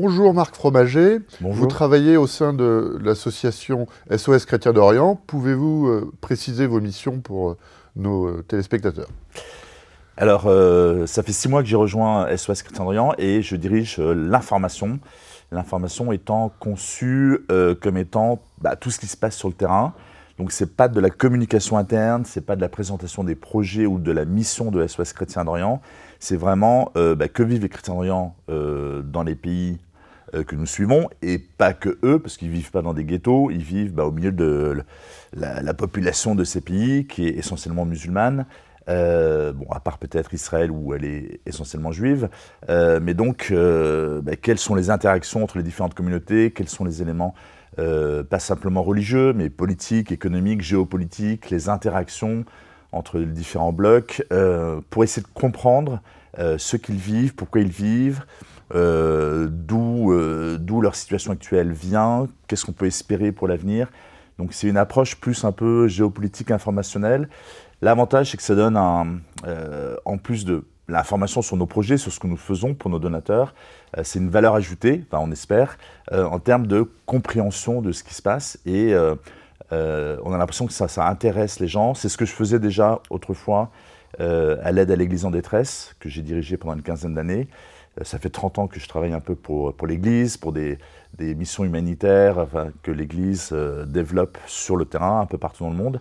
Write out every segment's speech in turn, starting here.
Bonjour Marc Fromager. Bonjour. Vous travaillez au sein de l'association SOS Chrétiens d'Orient. Pouvez-vous préciser vos missions pour nos téléspectateurs? Alors, ça fait 6 mois que j'ai rejoint SOS Chrétiens d'Orient et je dirige l'information. L'information étant conçue comme étant tout ce qui se passe sur le terrain. Donc, ce n'est pas de la communication interne, ce n'est pas de la présentation des projets ou de la mission de SOS Chrétiens d'Orient. C'est vraiment que vivent les chrétiens d'Orient dans les pays que nous suivons, et pas que eux, parce qu'ils ne vivent pas dans des ghettos, ils vivent au milieu de la population de ces pays, qui est essentiellement musulmane, à part peut-être Israël, où elle est essentiellement juive, mais donc, quelles sont les interactions entre les différentes communautés, quels sont les éléments, pas simplement religieux, mais politiques, économiques, géopolitiques, les interactions entre les différents blocs, pour essayer de comprendre ce qu'ils vivent, pourquoi ils vivent, d'où leur situation actuelle vient, qu'est-ce qu'on peut espérer pour l'avenir. Donc c'est une approche plus un peu géopolitique, informationnelle. L'avantage, c'est que ça donne, en plus de l'information sur nos projets, sur ce que nous faisons pour nos donateurs, c'est une valeur ajoutée, on espère, en termes de compréhension de ce qui se passe. Et on a l'impression que ça intéresse les gens. C'est ce que je faisais déjà autrefois à l'aide à l'Église en détresse, que j'ai dirigé pendant une quinzaine d'années. Ça fait 30 ans que je travaille un peu pour l'Église, pour des missions humanitaires que l'Église développe sur le terrain, un peu partout dans le monde.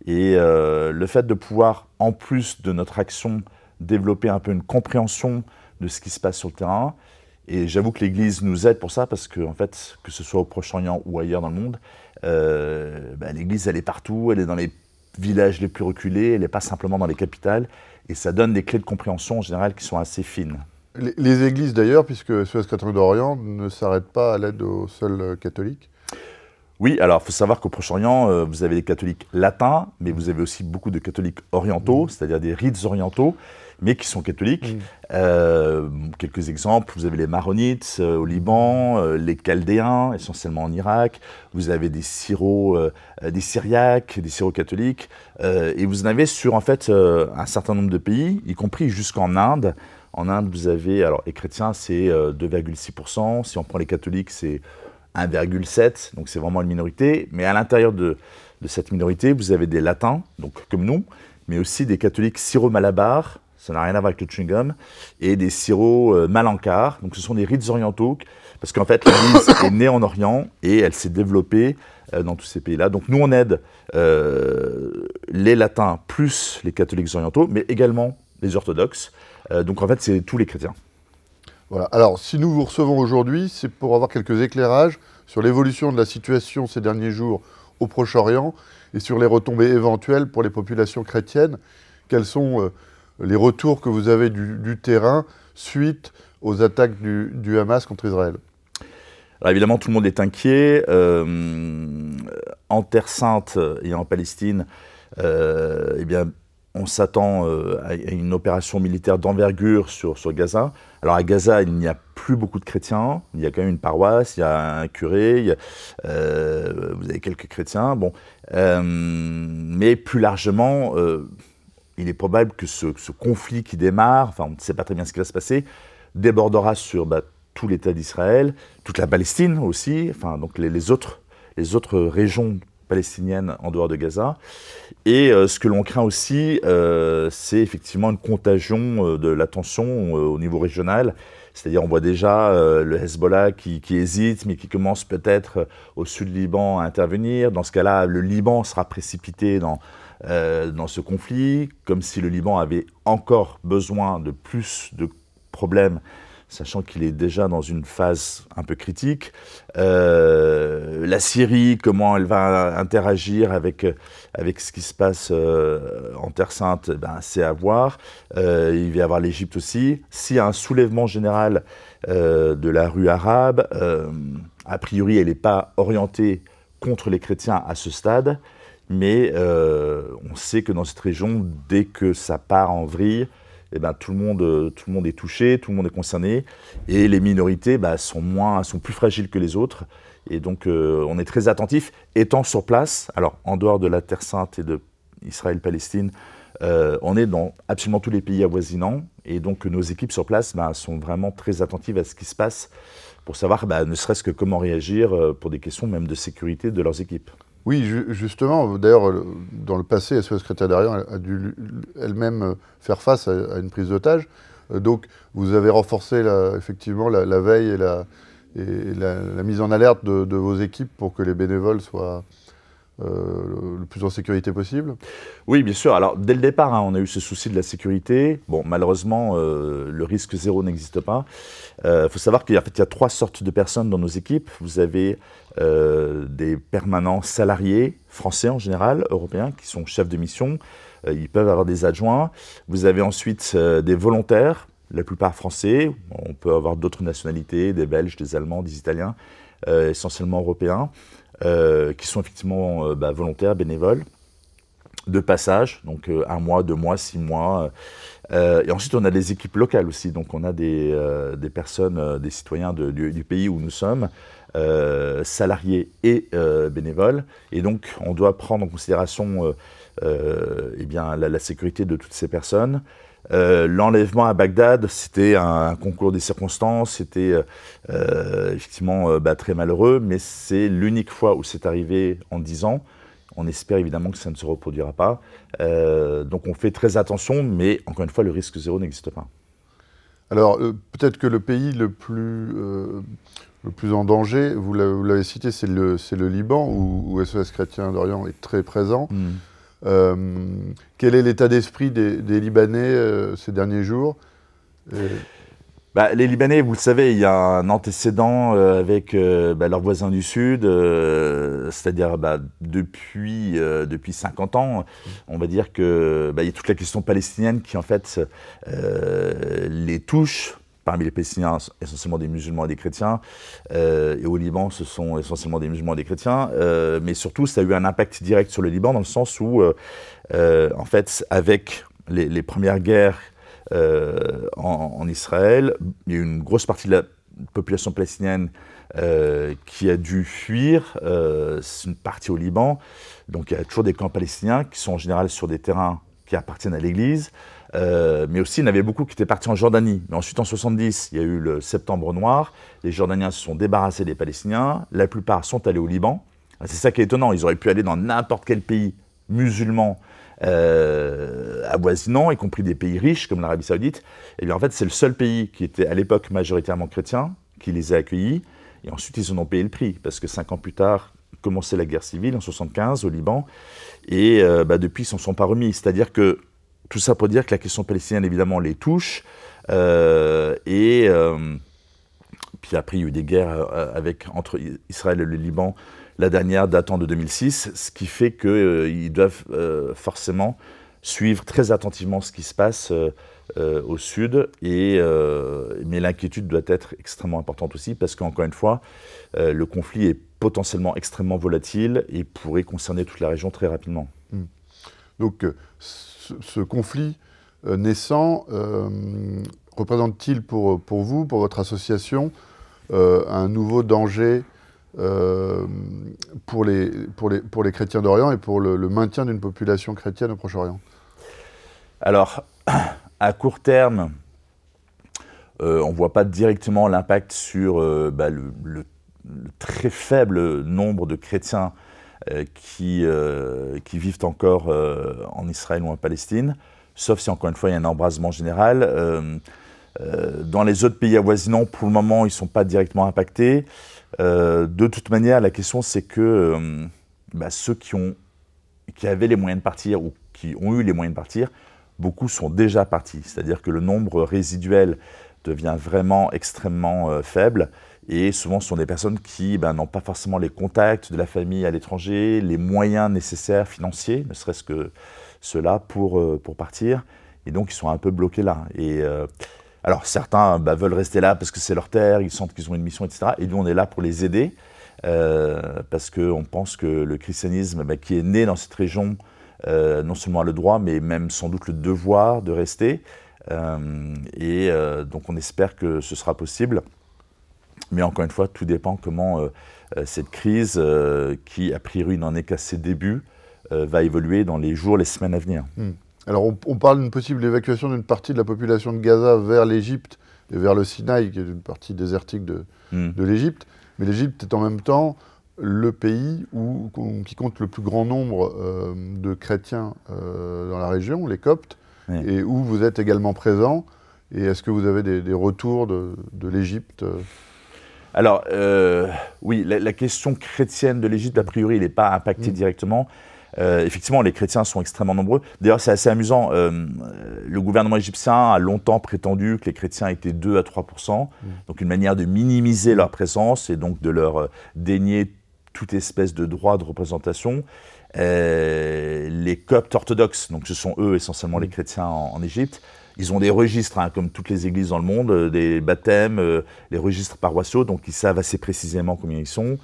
Et le fait de pouvoir, en plus de notre action, développer un peu une compréhension de ce qui se passe sur le terrain. Et j'avoue que l'Église nous aide pour ça, parce que, en fait, que ce soit au Proche-Orient ou ailleurs dans le monde, l'Église, elle est partout, elle est dans les villages les plus reculés, elle n'est pas simplement dans les capitales. Et ça donne des clés de compréhension, en général, qui sont assez fines. Les églises d'ailleurs, puisque SOS Chrétiens d'Orient ne s'arrête pas à l'aide aux seuls catholiques. Oui, alors il faut savoir qu'au Proche-Orient, vous avez des catholiques latins, mais vous avez aussi beaucoup de catholiques orientaux, c'est-à-dire des rites orientaux, mais qui sont catholiques. Quelques exemples, vous avez les maronites au Liban, les chaldéens, essentiellement en Irak, vous avez des des syriaques, des syro-catholiques, et vous en avez sur en fait un certain nombre de pays, y compris jusqu'en Inde. En Inde, vous avez, alors les chrétiens, c'est 2,6%, si on prend les catholiques, c'est 1,7%, donc c'est vraiment une minorité. Mais à l'intérieur de cette minorité, vous avez des latins, donc comme nous, mais aussi des catholiques syro-malabars, ça n'a rien à voir avec le chewing-gum, et des syro-malankars, donc ce sont des rites orientaux, parce qu'en fait, l'Église est née en Orient et elle s'est développée dans tous ces pays-là. Donc nous, on aide les latins plus les catholiques orientaux, mais également les orthodoxes. Donc en fait, c'est tous les chrétiens. Voilà. Alors, si nous vous recevons aujourd'hui, c'est pour avoir quelques éclairages sur l'évolution de la situation ces derniers jours au Proche-Orient et sur les retombées éventuelles pour les populations chrétiennes. Quels sont les retours que vous avez du terrain suite aux attaques du Hamas contre Israël? Alors évidemment, tout le monde est inquiet. En Terre Sainte et en Palestine, on s'attend à une opération militaire d'envergure sur Gaza. Alors à Gaza, il n'y a plus beaucoup de chrétiens. Il y a quand même une paroisse, il y a un curé, vous avez quelques chrétiens. Mais plus largement, il est probable que ce conflit qui démarre, on ne sait pas très bien ce qui va se passer, débordera sur tout l'État d'Israël, toute la Palestine aussi, donc les autres régions palestinienne en dehors de Gaza. Et ce que l'on craint aussi, c'est effectivement une contagion de la tension au niveau régional. C'est-à-dire, on voit déjà le Hezbollah qui hésite, mais qui commence peut-être au sud du Liban à intervenir. Dans ce cas-là, le Liban sera précipité dans ce conflit, comme si le Liban avait encore besoin de plus de problèmes, sachant qu'il est déjà dans une phase un peu critique. La Syrie, comment elle va interagir avec ce qui se passe en Terre Sainte, c'est à voir. Il va y avoir l'Égypte aussi. S'il y a un soulèvement général de la rue arabe, a priori, elle n'est pas orientée contre les chrétiens à ce stade, mais on sait que dans cette région, dès que ça part en vrille, tout le monde est touché, tout le monde est concerné, et les minorités sont plus fragiles que les autres. Et donc on est très attentif, étant sur place, alors en dehors de la Terre Sainte et de Israël-Palestine, On est dans absolument tous les pays avoisinants et donc nos équipes sur place sont vraiment très attentives à ce qui se passe pour savoir ne serait-ce que comment réagir pour des questions même de sécurité de leurs équipes. Oui, justement, d'ailleurs, dans le passé, SOS Chrétien d'Orient a dû elle-même faire face à une prise d'otage. Donc, vous avez renforcé effectivement la veille et la mise en alerte de vos équipes pour que les bénévoles soient le plus en sécurité possible. Oui, bien sûr. Alors, dès le départ, on a eu ce souci de la sécurité. Bon, malheureusement, le risque zéro n'existe pas. Faut savoir qu'il y a 3 sortes de personnes dans nos équipes. Vous avez des permanents salariés, français en général, européens, qui sont chefs de mission. Ils peuvent avoir des adjoints. Vous avez ensuite des volontaires, la plupart français. On peut avoir d'autres nationalités, des Belges, des Allemands, des Italiens, essentiellement européens. Qui sont effectivement volontaires, bénévoles, de passage, donc 1 mois, 2 mois, 6 mois. Et ensuite, on a des équipes locales aussi, donc on a des personnes, des citoyens du pays où nous sommes, salariés et bénévoles. Et donc, on doit prendre en considération la sécurité de toutes ces personnes. L'enlèvement à Bagdad, c'était un concours des circonstances, c'était effectivement très malheureux, mais c'est l'unique fois où c'est arrivé en 10 ans. On espère évidemment que ça ne se reproduira pas. Donc on fait très attention, mais encore une fois, le risque zéro n'existe pas. Alors peut-être que le pays le plus en danger, vous l'avez cité, c'est le Liban, où SOS Chrétien d'Orient est très présent. Quel est l'état d'esprit des Libanais ces derniers jours? Les Libanais, vous le savez, il y a un antécédent avec leurs voisins du Sud, c'est-à-dire depuis 50 ans, on va dire qu'il y a toute la question palestinienne qui en fait les touche. Parmi les Palestiniens, essentiellement des musulmans et des chrétiens, et au Liban, ce sont essentiellement des musulmans et des chrétiens, mais surtout, ça a eu un impact direct sur le Liban, dans le sens où, en fait, avec les premières guerres en Israël, il y a eu une grosse partie de la population palestinienne qui a dû fuir, c'est une partie au Liban, donc il y a toujours des camps palestiniens qui sont en général sur des terrains qui appartiennent à l'Église, mais aussi, il y en avait beaucoup qui étaient partis en Jordanie. Mais ensuite, en 70, il y a eu le Septembre Noir. Les Jordaniens se sont débarrassés des Palestiniens. La plupart sont allés au Liban. C'est ça qui est étonnant. Ils auraient pu aller dans n'importe quel pays musulman avoisinant, y compris des pays riches comme l'Arabie Saoudite. Et bien en fait, c'est le seul pays qui était à l'époque majoritairement chrétien qui les a accueillis. Et ensuite, ils en ont payé le prix. Parce que 5 ans plus tard, commençait la guerre civile en 75 au Liban. Et depuis, ils ne s'en sont pas remis. C'est-à-dire que tout ça pour dire que la question palestinienne, évidemment, les touche. Puis après, il y a eu des guerres entre Israël et le Liban, la dernière datant de 2006, ce qui fait qu'ils doivent forcément suivre très attentivement ce qui se passe au sud. Mais l'inquiétude doit être extrêmement importante aussi, parce qu'encore une fois, le conflit est potentiellement extrêmement volatile et pourrait concerner toute la région très rapidement. Donc, ce conflit naissant représente-t-il pour vous, pour votre association, un nouveau danger pour les chrétiens d'Orient et pour le maintien d'une population chrétienne au Proche-Orient? Alors, à court terme, on ne voit pas directement l'impact sur le très faible nombre de chrétiens qui vivent encore en Israël ou en Palestine, sauf si, encore une fois, il y a un embrasement général. Dans les autres pays avoisinants, pour le moment, ils ne sont pas directement impactés. De toute manière, la question, c'est que ceux qui avaient les moyens de partir ou qui ont eu les moyens de partir, beaucoup sont déjà partis. C'est-à-dire que le nombre résiduel devient vraiment extrêmement faible. Et souvent, ce sont des personnes qui n'ont pas forcément les contacts de la famille à l'étranger, les moyens nécessaires financiers, ne serait-ce que cela pour partir. Et donc, ils sont un peu bloqués là. Et alors, certains veulent rester là parce que c'est leur terre, ils sentent qu'ils ont une mission, etc. Et nous, on est là pour les aider parce qu'on pense que le christianisme qui est né dans cette région, non seulement a le droit, mais même sans doute le devoir de rester. Donc, on espère que ce sera possible. Mais encore une fois, tout dépend comment cette crise, qui a priori n'en est qu'à ses débuts, va évoluer dans les jours, les semaines à venir. Alors on parle d'une possible évacuation d'une partie de la population de Gaza vers l'Égypte et vers le Sinaï, qui est une partie désertique de l'Égypte. Mais l'Égypte est en même temps le pays qui compte le plus grand nombre de chrétiens dans la région, les Coptes, et où vous êtes également présent. Et est-ce que vous avez des retours de l'Égypte? Alors, oui, la question chrétienne de l'Égypte, a priori, elle n'est pas impactée directement. Effectivement, les chrétiens sont extrêmement nombreux. D'ailleurs, c'est assez amusant. Le gouvernement égyptien a longtemps prétendu que les chrétiens étaient 2 à 3%. Donc, une manière de minimiser leur présence et donc de leur dénier toute espèce de droit de représentation. Les Coptes orthodoxes, donc ce sont eux essentiellement les chrétiens en Égypte, ils ont des registres, hein, comme toutes les églises dans le monde, des baptêmes, les registres paroissiaux, donc ils savent assez précisément combien ils sont.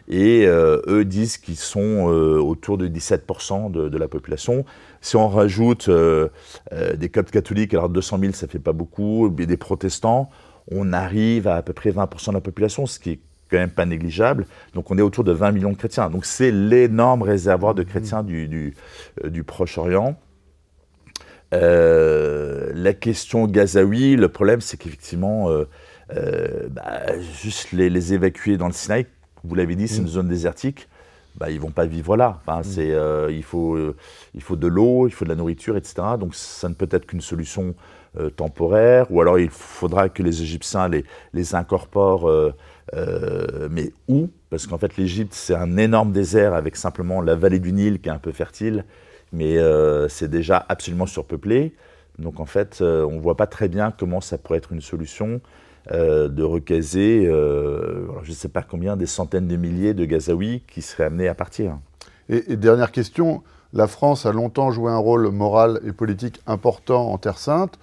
Et eux disent qu'ils sont autour de 17% de la population. Si on rajoute des Coptes catholiques, alors 200 000, ça ne fait pas beaucoup, et des protestants, on arrive à peu près 20% de la population, ce qui est quand même pas négligeable. Donc on est autour de 20 millions de chrétiens. Donc c'est l'énorme réservoir de chrétiens du Proche-Orient. La question gazaoui, le problème c'est qu'effectivement, juste les évacuer dans le Sinaï, vous l'avez dit, c'est une zone désertique, ils ne vont pas vivre là. Enfin, il faut de l'eau, il faut de la nourriture, etc. Donc ça ne peut être qu'une solution temporaire, ou alors il faudra que les Égyptiens les incorporent, mais où? Parce qu'en fait l'Égypte c'est un énorme désert avec simplement la vallée du Nil qui est un peu fertile, mais c'est déjà absolument surpeuplé. Donc en fait, on ne voit pas très bien comment ça pourrait être une solution de recaser, je ne sais pas combien, des centaines de milliers de Gazaouis qui seraient amenés à partir. Et dernière question, la France a longtemps joué un rôle moral et politique important en Terre Sainte.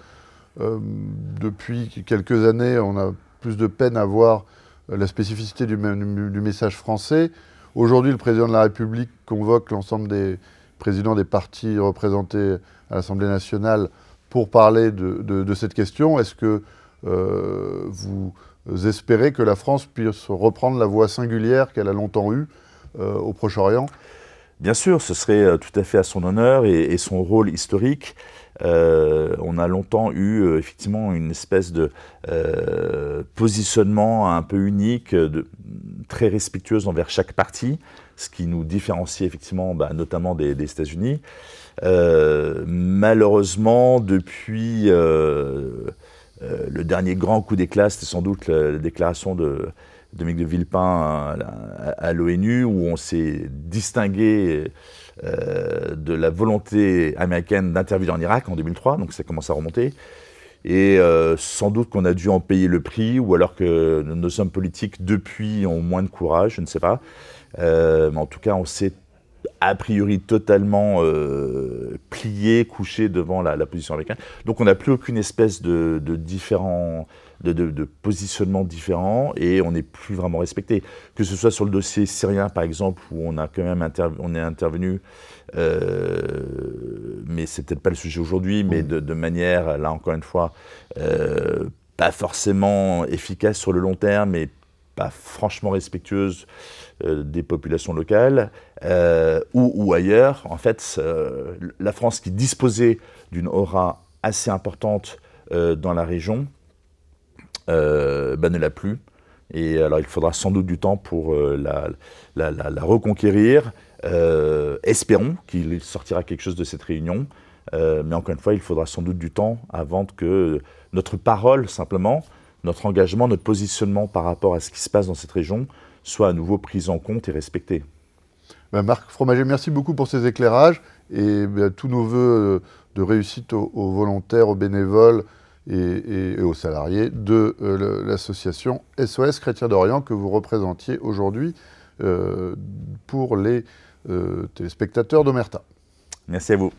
Depuis quelques années, on a plus de peine à voir la spécificité du message français. Aujourd'hui, le président de la République convoque l'ensemble des présidents des partis représentés à l'Assemblée nationale pour parler de cette question. Est-ce que vous espérez que la France puisse reprendre la voie singulière qu'elle a longtemps eue au Proche-Orient? Bien sûr, ce serait tout à fait à son honneur et son rôle historique. On a longtemps eu effectivement une espèce de positionnement un peu unique, très respectueuse envers chaque parti, ce qui nous différencie effectivement notamment des États-Unis. Malheureusement, depuis le dernier grand coup d'éclat, c'était sans doute la déclaration de Dominique de Villepin à l'ONU, où on s'est distingué de la volonté américaine d'intervenir en Irak en 2003, donc ça commence à remonter. Et sans doute qu'on a dû en payer le prix, ou alors que nos hommes politiques depuis ont moins de courage, je ne sais pas. Mais en tout cas, on s'est a priori totalement plié, couché devant la position américaine. Donc on n'a plus aucune espèce de positionnement différent, et on n'est plus vraiment respecté. Que ce soit sur le dossier syrien par exemple, où on a quand même on est intervenu, mais c'est peut-être pas le sujet aujourd'hui, mais de manière, là encore une fois, pas forcément efficace sur le long terme, mais pas franchement respectueuse des populations locales, ou ailleurs. En fait, la France, qui disposait d'une aura assez importante dans la région, ne l'a plus. Et alors il faudra sans doute du temps pour la reconquérir. Espérons qu'il sortira quelque chose de cette réunion. Mais encore une fois, il faudra sans doute du temps avant que notre parole, simplement, notre engagement, notre positionnement par rapport à ce qui se passe dans cette région soit à nouveau pris en compte et respecté. Marc Fromager, merci beaucoup pour ces éclairages, et tous nos voeux de réussite aux volontaires, aux bénévoles et aux salariés de l'association SOS Chrétiens d'Orient que vous représentiez aujourd'hui pour les téléspectateurs d'Omerta. Merci à vous.